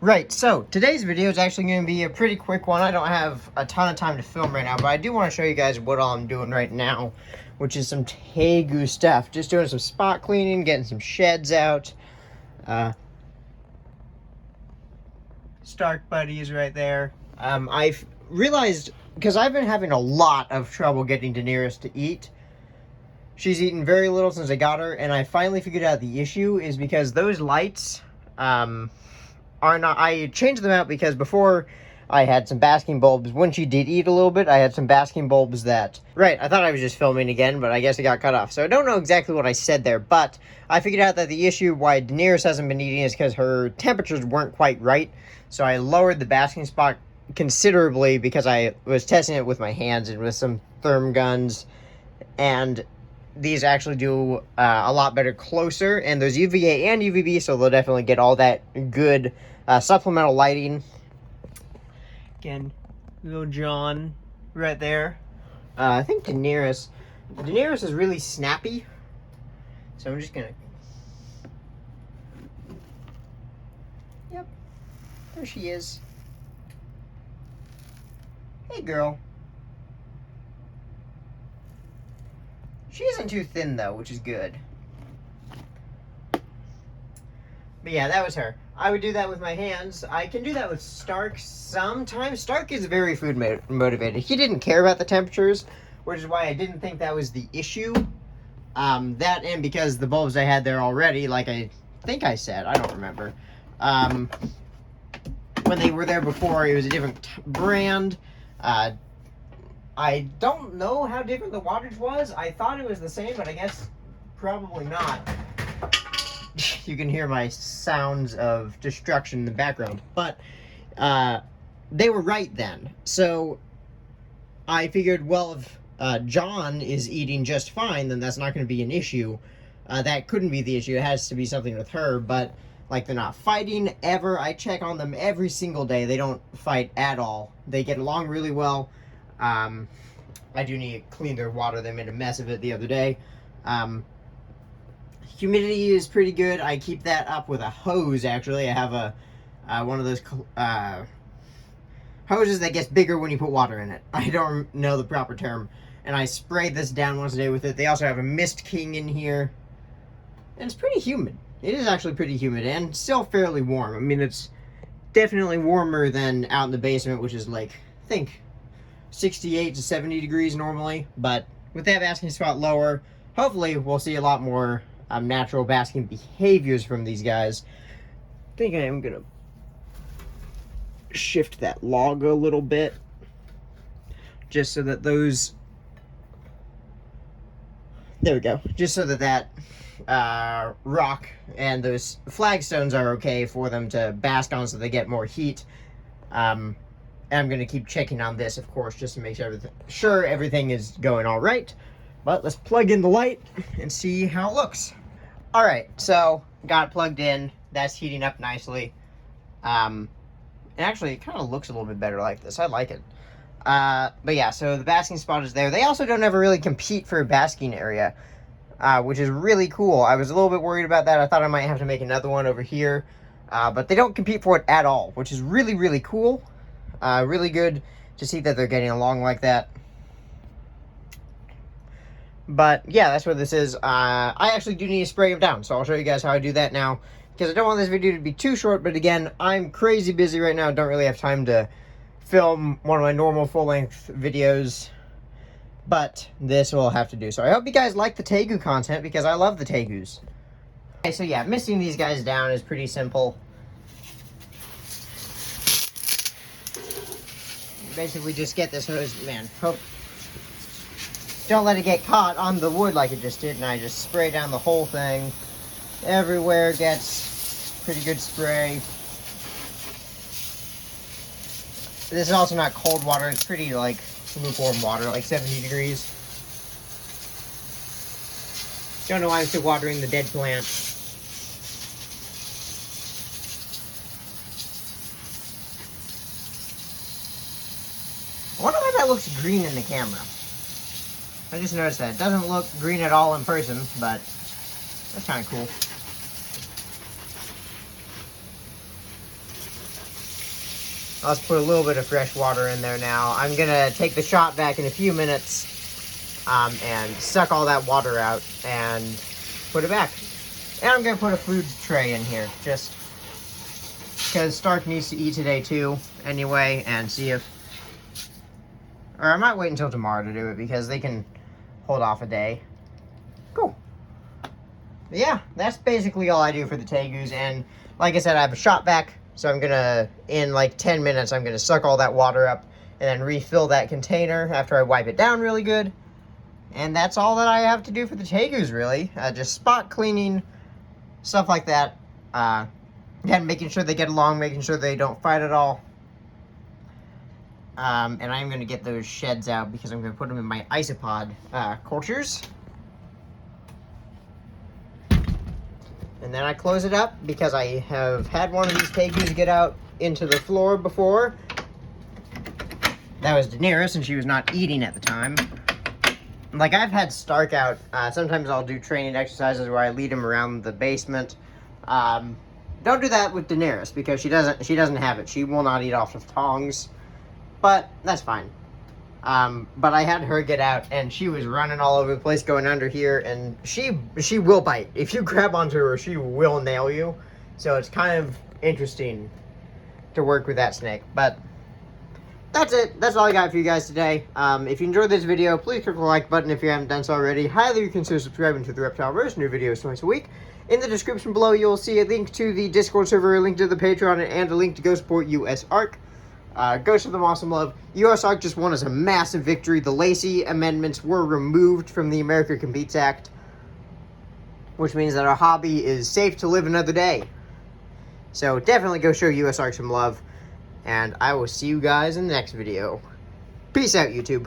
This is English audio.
Right, so today's video is actually going to be a pretty quick one. I don't have a ton of time to film right now, but I do want to show you guys what all I'm doing right now, which is some tegus stuff. Just doing some spot cleaning, getting some sheds out. Stark Buddy is right there. I've realized, because I've been having a lot of trouble getting Daenerys to eat. She's eaten very little since I got her, and I finally figured out the issue is because those lights, are not, I changed them out because before I had some basking bulbs. When she did eat a little bit, I had some basking bulbs that... Right, I thought I was just filming again, but I guess it got cut off. So I don't know exactly what I said there, but I figured out that the issue why Daenerys hasn't been eating is because her temperatures weren't quite right. So I lowered the basking spot considerably because I was testing it with my hands and with some therm guns. And these actually do a lot better closer, and there's UVA and UVB, so they'll definitely get all that good supplemental lighting. Again, little John right there. I think Daenerys is really snappy, so I'm just gonna... Yep, there she is. Hey, girl. She isn't too thin, though, which is good. But yeah, that was her. I would do that with my hands. I can do that with Stark sometimes. Stark is very food motivated. He didn't care about the temperatures, which is why I didn't think that was the issue. That and because the bulbs I had there already, like I think I said, I don't remember. When they were there before, it was a different brand. I don't know how different the wattage was. I thought it was the same, but I guess probably not. You can hear my sounds of destruction in the background. But they were right then. So I figured, well, if John is eating just fine, then that's not going to be an issue. That couldn't be the issue. It has to be something with her. But, like, they're not fighting ever. I check on them every single day. They don't fight at all. They get along really well. I do need to clean their water. They made a mess of it the other day. Humidity is pretty good. I keep that up with a hose, actually. I have a one of those hoses that gets bigger when you put water in it. I don't know the proper term. And I spray this down once a day with it. They also have a Mist King in here. And it's pretty humid. It is actually pretty humid and still fairly warm. I mean, it's definitely warmer than out in the basement, which is like, I think, 68 to 70 degrees normally. But with that basking spot lower, hopefully we'll see a lot more natural basking behaviors from these guys. I think I am gonna shift that log a little bit just so that those, there we go, just so that rock and those flagstones are okay for them to bask on so they get more heat. And I'm going to keep checking on this, of course, just to make sure everything is going all right. But let's plug in the light and see how it looks. All right, so got it plugged in. That's heating up nicely. And actually, it kind of looks a little bit better like this. I like it. But yeah, so the basking spot is there. They also don't ever really compete for a basking area, which is really cool. I was a little bit worried about that. I thought I might have to make another one over here. But they don't compete for it at all, which is really, really cool. Really good to see that they're getting along like that. But yeah, that's what this is. I actually do need to spray them down, so I'll show you guys how I do that now, because I don't want this video to be too short. But again, I'm crazy busy right now. Don't really have time to film one of my normal full-length videos, but this will have to do. So I hope you guys like the tegu content, because I love the tegus. Okay, so yeah, misting these guys down is pretty simple. Basically just get this hose, man, don't let it get caught on the wood like it just did, and I just spray down the whole thing. Everywhere gets pretty good spray. This is also not cold water, it's pretty like lukewarm water, like 70 degrees. Don't know why I'm still watering the dead plant. I wonder why that looks green in the camera. I just noticed that. It doesn't look green at all in person, but that's kind of cool. Let's put a little bit of fresh water in there now. I'm gonna take the shot vac in a few minutes and suck all that water out and put it back. And I'm gonna put a food tray in here, just because Stark needs to eat today too, anyway, and see if... Or I might wait until tomorrow to do it, because they can hold off a day. Cool. But yeah, that's basically all I do for the tegus, and like I said, I have a shot vac, so I'm gonna, in like 10 minutes, I'm gonna suck all that water up, and then refill that container after I wipe it down really good. And that's all that I have to do for the tegus, really. Just spot cleaning, stuff like that. Again, making sure they get along, making sure they don't fight at all. And I'm going to get those sheds out because I'm going to put them in my isopod cultures. And then I close it up because I have had one of these tegus get out into the floor before. That was Daenerys, and she was not eating at the time. Like, I've had Stark out. Sometimes I'll do training exercises where I lead him around the basement. Don't do that with Daenerys because she doesn't have it. She will not eat off of tongs. But that's fine. But I had her get out, and she was running all over the place, going under here, and she will bite. If you grab onto her, she will nail you. So it's kind of interesting to work with that snake. But that's it. That's all I got for you guys today. If you enjoyed this video, please click the like button if you haven't done so already. Highly consider subscribing to the Repti-verse. New videos twice a week. In the description below, you'll see a link to the Discord server, a link to the Patreon, and a link to go support US Arc. Go show them awesome love. US Arc just won us a massive victory. The Lacey amendments were removed from the America Competes Act, which means that our hobby is safe to live another day. So definitely go show US Arc some love. And I will see you guys in the next video. Peace out, YouTube.